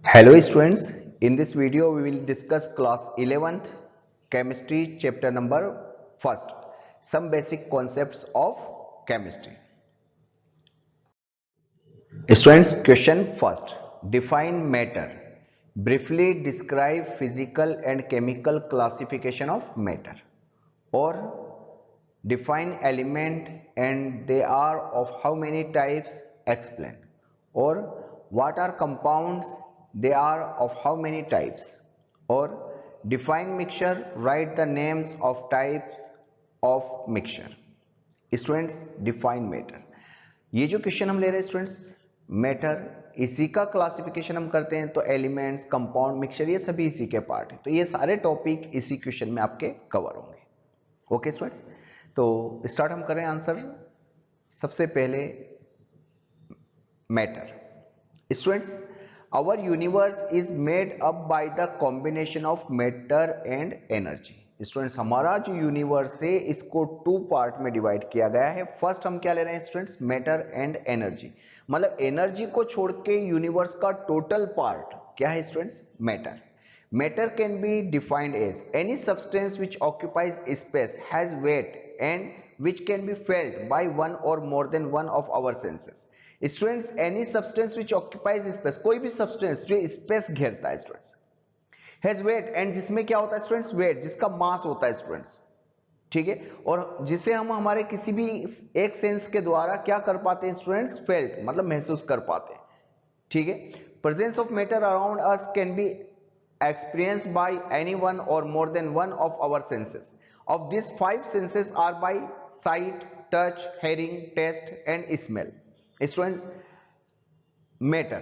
Hello students, in this video we will discuss class 11th chemistry chapter number 1st, some basic concepts of chemistry. Students, question first, define matter. Briefly describe physical and chemical classification of matter, or define element and they are of how many types, explain, or what are compounds, they are of how many types, or define mixture, write the names of types of mixture. Students, define matter, ये जो question हम ले रहे हैं students, matter इसी का classification हम करते हैं, तो एलिमेंट्स, कंपाउंड, मिक्सचर ये सभी इसी के पार्ट है, तो ये सारे टॉपिक इसी क्वेश्चन में आपके कवर होंगे। ओके स्टूडेंट्स, तो स्टार्ट हम करें आंसर। सबसे पहले matter. Students, our universe is made up by the combination of matter and energy. Students, हमारा जो यूनिवर्स है इसको टू पार्ट में डिवाइड किया गया है। फर्स्ट हम क्या ले रहे हैं स्टूडेंट्स, मैटर एंड एनर्जी, मतलब एनर्जी को छोड़ के यूनिवर्स का टोटल पार्ट क्या है students, matter. Matter can be defined as any substance which occupies space, has weight and which can be felt by one or more than one of our senses. Students, any substance which occupies space, कोई भी substance जो space घेरता है students, has weight and जिसमें क्या होता है students, weight, जिसका मास होता है स्टूडेंट्स, ठीक है, और जिसे हम हमारे किसी भी एक सेंस के द्वारा क्या कर पाते हैं स्टूडेंट्स, फेल्ट, मतलब महसूस कर पाते हैं, ठीक है। Presence of matter around us can be experienced by any one or more than one of our senses. Of these five senses are by sight, touch, hearing, taste and smell. Students, matter,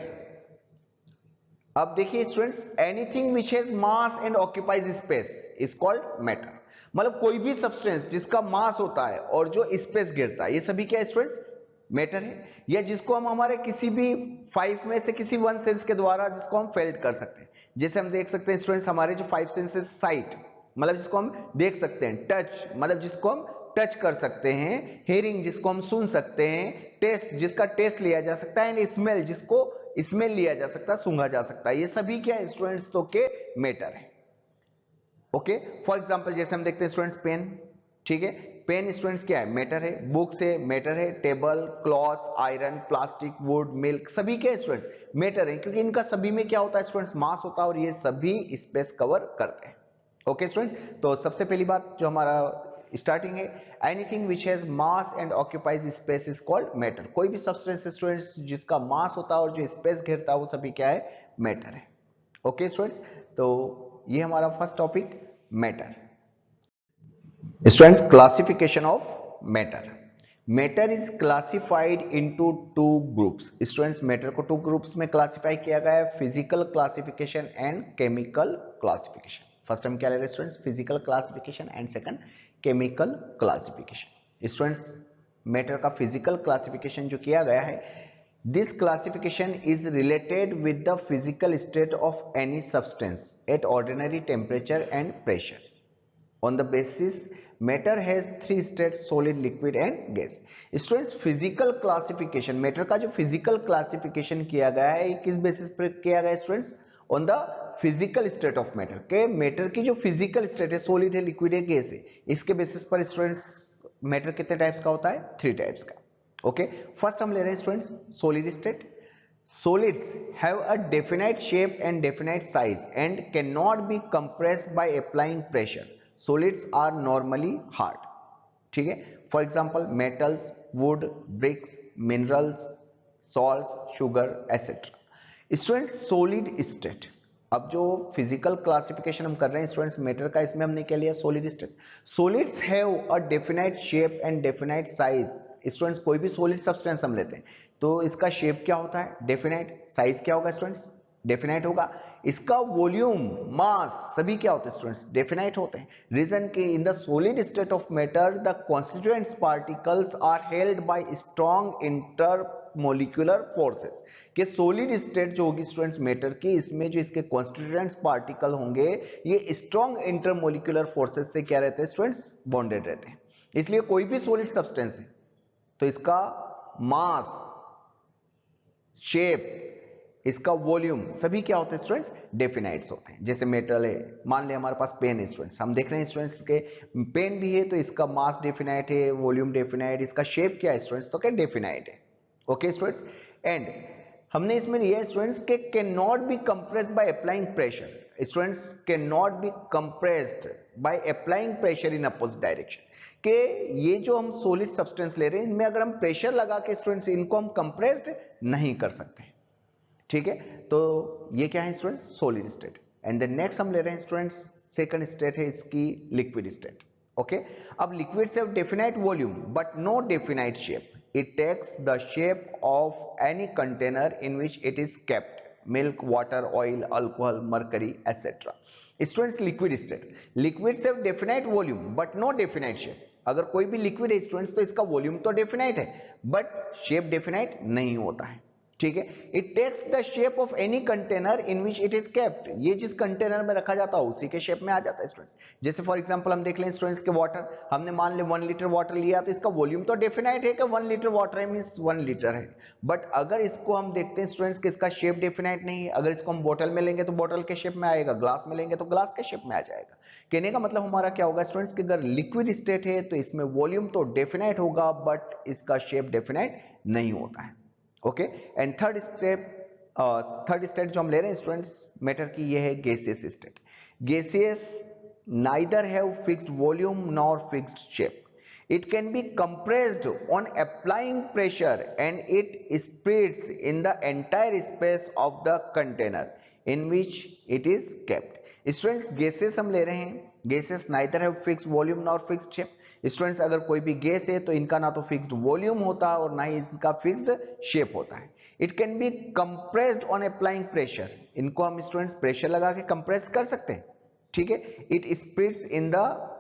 अब देखिए students, anything which has mass and occupies space is called matter, मतलब कोई भी substance जिसका मास होता है और जो स्पेस घेरता है, ये सभी क्या है स्टूडेंट्स, मैटर है, या जिसको हम हमारे किसी भी फाइव में से किसी वन सेंस के द्वारा जिसको हम फेल्ट कर सकते हैं। जैसे हम देख सकते हैं स्टूडेंट्स, हमारे जो फाइव सेंसेस, साइट मतलब जिसको हम देख सकते हैं, टच मतलब जिसको हम टच कर सकते हैं, हेयरिंग जिसको हम सुन सकते हैं, टेस्ट जिसका टेस्ट लिया जा सकता है, एंड स्मेल जिसको स्मेल लिया जा सकता है, सूंघा जा सकता है, ये सभी क्या है स्टूडेंट्स, तो के मैटर है। ओके, फॉर एग्जांपल जैसे हम देखते हैं स्टूडेंट्स, पेन, ठीक है, पेन स्टूडेंट्स क्या है, मैटर है, बुक्स है, मैटर है, table, clothes, iron, plastic, would, milk, सभी क्या है स्टूडेंट्स, मैटर है, क्योंकि इनका सभी में क्या होता है स्टूडेंट्स, मास होता है और ये सभी स्पेस कवर करते हैं। ओके स्टूडेंट्स, तो सबसे पहली बात जो हमारा स्टार्टिंग है, anything which has mass and occupies space is called matter. कोई भी सब्सटेंस स्टूडेंट्स जिसका मास होता है और जो स्पेस घेरता है वो सभी क्या है, मैटर है। ओके स्टूडेंट्स, तो ये हमारा first topic matter. Students, classification of matter. Matter is classified into two groups. Students, matter को टू ग्रुप्स में क्लासिफाई किया गया है, physical classification and chemical classification. First हम क्या ले रहे हैं students, physical classification and second chemical classification. Students, matter का फिजिकल क्लासिफिकेशन जो किया गया है, this classification is related with the physical state of any substance eight ordinary temperature and pressure. On the basis, matter has three states, solid, liquid and gas. Students, physical classification, matter का जो physical classification किया गया है, किस basis पर किया गया है students, on the physical state of matter, के matter की जो physical state है, solid है, liquid है, gas है, इसके बेसिस पर स्टूडेंट्स matter कितने टाइप्स का होता है, थ्री टाइप्स का। ओके, फर्स्ट हम ले रहे हैं students solid state। Solids have a definite shape and definite size and cannot be compressed by applying pressure. Solids are normally hard. ठीक है, for example metals, wood, bricks, minerals, salts, sugar, etc. Students, solid state, अब जो physical classification हम कर रहे हैं students matter का, इसमें हमने क्या लिया, solid state. Solids have a definite shape and definite size. Students, कोई भी सॉलिड सब्सटेंस हम लेते हैं तो इसका शेप क्या होता है, डेफिनाइट, साइज क्या होगा स्टूडेंट्स, डेफिनाइट होगा, इसका वॉल्यूम, मास, सभी क्या होते हैं स्टूडेंट्स, डेफिनाइट होते हैं। रीजन के in the solid state of matter the constituents particles are held by strong intermolecular forces, कि सॉलिड स्टेट जो होगी स्टूडेंट्स मैटर की, इसमें जो इसके कॉन्स्टिट्यूएंट्स पार्टिकल होंगे ये स्ट्रॉन्ग इंटरमोलिकुलर फोर्सेस से क्या रहते हैं स्टूडेंट्स, बॉन्डेड रहते हैं। इसलिए कोई भी सॉलिड सब्सटेंस है तो इसका मास, शेप, इसका वॉल्यूम, सभी क्या होते हैं स्टूडेंट्स, डेफिनाइट्स होते हैं। जैसे मेटल है, मान ले हमारे पास पेन है स्टूडेंट्स, हम देख रहे हैं स्टूडेंट्स के पेन भी है तो इसका मास डेफिनाइट है, वॉल्यूम डेफिनाइट, इसका शेप क्या है स्टूडेंट्स, तो क्या डेफिनाइट है। ओके स्टूडेंट्स, एंड हमने इसमें लिया है स्टूडेंट्स के can not B compressed by applying pressure. Students can not B compressed by applying pressure in opposite direction, कि ये जो हम सॉलिड सब्सटेंस ले रहे हैं इनमें अगर हम प्रेशर लगा के स्टूडेंट्स इनको हम कंप्रेस्ड नहीं कर सकते, ठीक है। तो ये क्या है students, solid state. And then next हम ले रहे हैं स्टूडेंट्स, सेकंड स्टेट है इसकी लिक्विड स्टेट। ओके, अब लिक्विड से definite volume but no definite shape, it takes the shape of any container in which it is kept, milk, water, oil, alcohol, mercury etcetera. Students liquid state, liquid से definite volume but no definite shape. अगर कोई भी liquid है students तो इसका volume तो definite है but shape definite नहीं होता है, ठीक है। It takes the shape of any container in which it is kept, ये जिस कंटेनर में रखा जाता है उसी के शेप में आ जाता है स्टूडेंट्स। जैसे फॉर एग्जांपल हम देख लें स्टूडेंट्स के वाटर, हमने मान ले 1 लीटर वाटर लिया तो इसका वॉल्यूम तो डेफिनाइट है कि 1 लीटर वाटर है मींस 1 लीटर है, बट अगर इसको हम देखते हैं स्टूडेंट्स कि इसका शेप डेफिनाइट नहीं है, अगर इसको हम बोतल में लेंगे तो बोतल के शेप में आएगा, ग्लास में लेंगे तो ग्लास के शेप में आ जाएगा। कहने का मतलब हमारा क्या होगा स्टूडेंट्स कि अगर लिक्विड स्टेट है तो इसमें वॉल्यूम तो डेफिनाइट होगा बट इसका शेप डेफिनाइट नहीं होता है। ओके, एंड थर्ड स्टेट जो हम ले रहे हैं स्टूडेंट्स मैटर की, ये है gaseous state. Gaseous neither have fixed volume nor fixed shape, it can be compressed on applying pressure and it spreads in the entire space of the container in which it is kept. Students gases हम ले रहे हैं, gases neither have fixed volume nor fixed shape. Students अगर कोई भी gas है तो इनका ना तो फिक्स्ड वॉल्यूम होता है और ना ही इनका फिक्स्ड शेप होता है। It can be compressed on applying pressure, इनको हम स्टूडेंट्स प्रेशर लगा के कंप्रेस कर सकते हैं, ठीक है। It spreads in the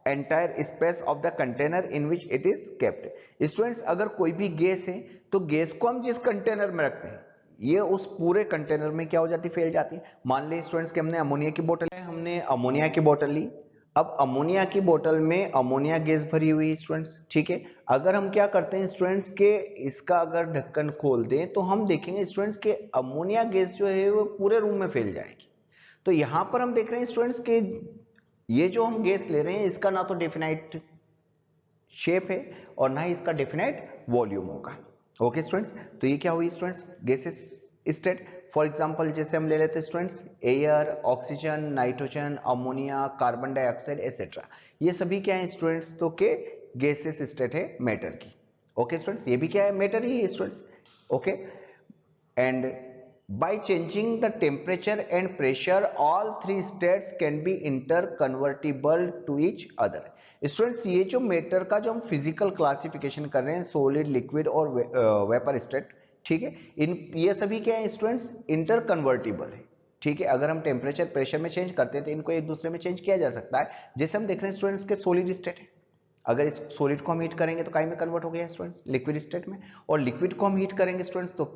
entire space of the container in which it is kept. Students अगर कोई भी गैस है तो गैस को हम जिस कंटेनर में रखते हैं ये उस पूरे कंटेनर में क्या हो जाती है, फैल जाती है। मान ले स्टूडेंट्स कि हमने अमोनिया की बोतल है, हमने अमोनिया की बोतल ली, अब अमोनिया की बोतल में अमोनिया गैस भरी हुई है स्टूडेंट्स, ठीक है। अगर हम क्या करते हैं स्टूडेंट्स के इसका अगर ढक्कन खोल दें तो हम देखेंगे स्टूडेंट्स के अमोनिया गैस जो है वो पूरे रूम में फैल जाएगी। तो यहां पर हम देख रहे हैं स्टूडेंट्स के ये जो हम गैस ले रहे हैं इसका ना तो डेफिनाइट शेप है और ना ही इसका डेफिनाइट वॉल्यूम होगा। ओके स्टूडेंट्स, तो ये क्या हुई students, gases state. For example जैसे हम ले लेते हैं students air, oxygen, nitrogen, ammonia, carbon dioxide etcetera, ये सभी क्या है स्टूडेंट्स, तो के गैसेस स्टेट है मैटर की। ओके स्टूडेंट्स, ये भी क्या है, मैटर ही है students. Okay, and by changing the temperature and pressure all three states can be interconvertible to each other। Students ये जो मैटर का जो हम फिजिकल क्लासिफिकेशन कर रहे हैं, सॉलिड, लिक्विड और वेपर स्टेट, ठीक है, इन ये सभी क्या है स्टूडेंट्स, इंटरकन्वर्टिबल है, ठीक है। अगर हम टेम्परेचर प्रेशर में चेंज करते हैं तो इनको एक दूसरे में चेंज किया जा सकता है। जैसे हम देख रहे हैं स्टूडेंट्स के सॉलिड स्टेट है, अगर इस सॉलिड को हम हीट करेंगे तो काय में कन्वर्ट हो गया स्टूडेंट्स, लिक्विड स्टेट में, और लिक्विड को हम हीट करेंगे स्टूडेंट्स तो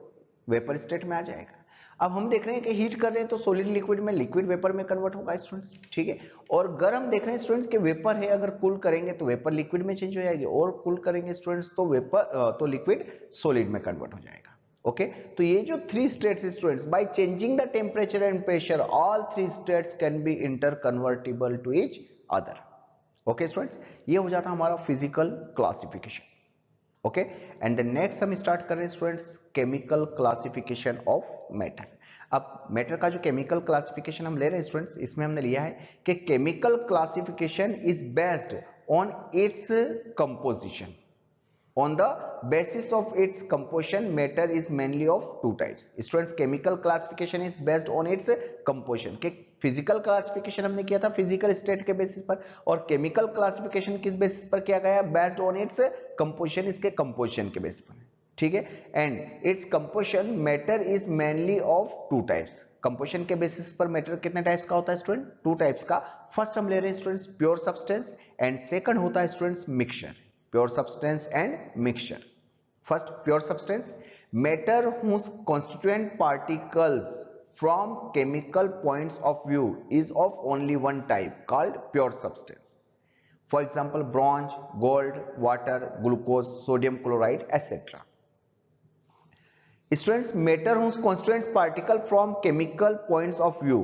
वेपर स्टेट में आ जाएगा। अब हम देख रहे हैं कि हीट कर रहे हैं तो सॉलिड लिक्विड में, लिक्विड वेपर में कन्वर्ट होगा स्टूडेंट्स, ठीक है। और गर्म देख रहे हैं स्टूडेंट्स के वेपर है, अगर कूल करेंगे तो वेपर लिक्विड में चेंज हो जाएगी, और कूल करेंगे स्टूडेंट्स तो वेपर तो लिक्विड सॉलिड में कन्वर्ट हो जाएगा। ओके, तो ये जो three states students, by changing the temperature and pressure all three states can be interconvertible to each other. Okay students, ये हो जाता हमारा physical classification. Okay, and the next हम स्टार्ट कर रहे हैं students chemical classification of matter. अब matter का जो केमिकल क्लासिफिकेशन हम ले रहे हैं स्टूडेंट्स, इसमें हमने लिया है कि chemical classification is based on its composition. On the basis of its composition, matter is mainly of two types. Students, chemical classification is based on its composition. के फिजिकल क्लासिफिकेशन हमने किया था फिजिकल स्टेट के basis पर, और chemical classification किस basis पर किया गया, बेस्ड ऑन इट्स कंपोजिशन, इसके कंपोजिशन के बेसिस पर, ठीक है। And its composition matter is mainly of two types. Composition के बेसिस पर मैटर कितने टाइप्स का होता है स्टूडेंट, टू टाइप्स का। फर्स्ट हम ले रहे हैं students pure substance, and second होता है students mixture. Pure substance and mixture. First, pure substance, matter whose constituent particles from chemical points of view is of only one type called pure substance. For example, bronze, gold, water, glucose, sodium chloride, etc. Students, matter whose constituents particle from chemical points of view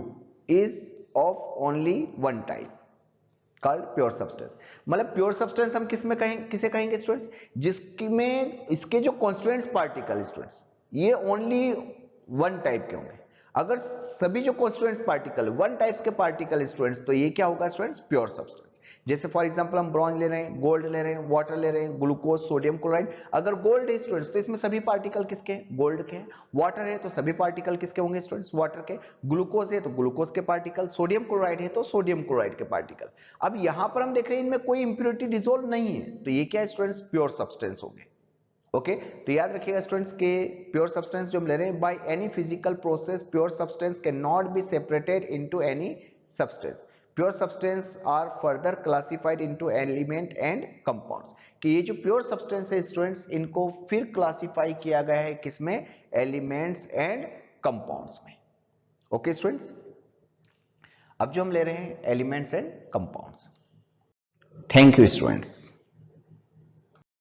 is of only one type called pure substance. मतलब pure substance हम किस में कहेंगे, किसे कहेंगे students, जिसमें इसके जो कॉन्स्टिट्यूएंट्स पार्टिकल स्टूडेंट्स ये ओनली वन टाइप के होंगे. अगर सभी जो कॉन्स्टिट्यूएंट्स पार्टिकल वन टाइप्स के पार्टिकल स्टूडेंट्स, तो ये क्या होगा स्टूडेंट्स, प्योर सब्सटेंस. जैसे फॉर एग्जांपल हम ब्रॉन्ज ले रहे हैं, गोल्ड ले रहे हैं, वाटर ले रहे हैं, ग्लूकोज, सोडियम क्लोराइड. अगर गोल्ड है स्टूडेंट्स तो इसमें सभी पार्टिकल किसके, गोल्ड के हैं. वाटर है तो सभी पार्टिकल किसके होंगे स्टूडेंट्स, वाटर के. ग्लूकोज है तो ग्लूकोज के पार्टिकल, सोडियम क्लोराइड है तो सोडियम क्लोराइड के पार्टिकल. अब यहां पर हम देख रहे हैं इनमें कोई इंप्योरिटी डिसॉल्व नहीं है, तो ये क्या है स्टूडेंट्स, प्योर सब्सटेंस होंगे. ओके तो याद रखिएगा स्टूडेंट्स के प्योर सब्सटेंस जो हम ले रहे हैं, by any physical process pure substance can not be separated into any substance. Pure substance are further classified into element and compounds. कि ये जो प्योर सब्सटेंस है स्टूडेंट्स, इनको फिर क्लासिफाई किया गया है किसमें, एलिमेंट्स एंड कंपाउंड्स में. ओके स्टूडेंट्स, अब जो हम ले रहे हैं elements and compounds. Thank you students.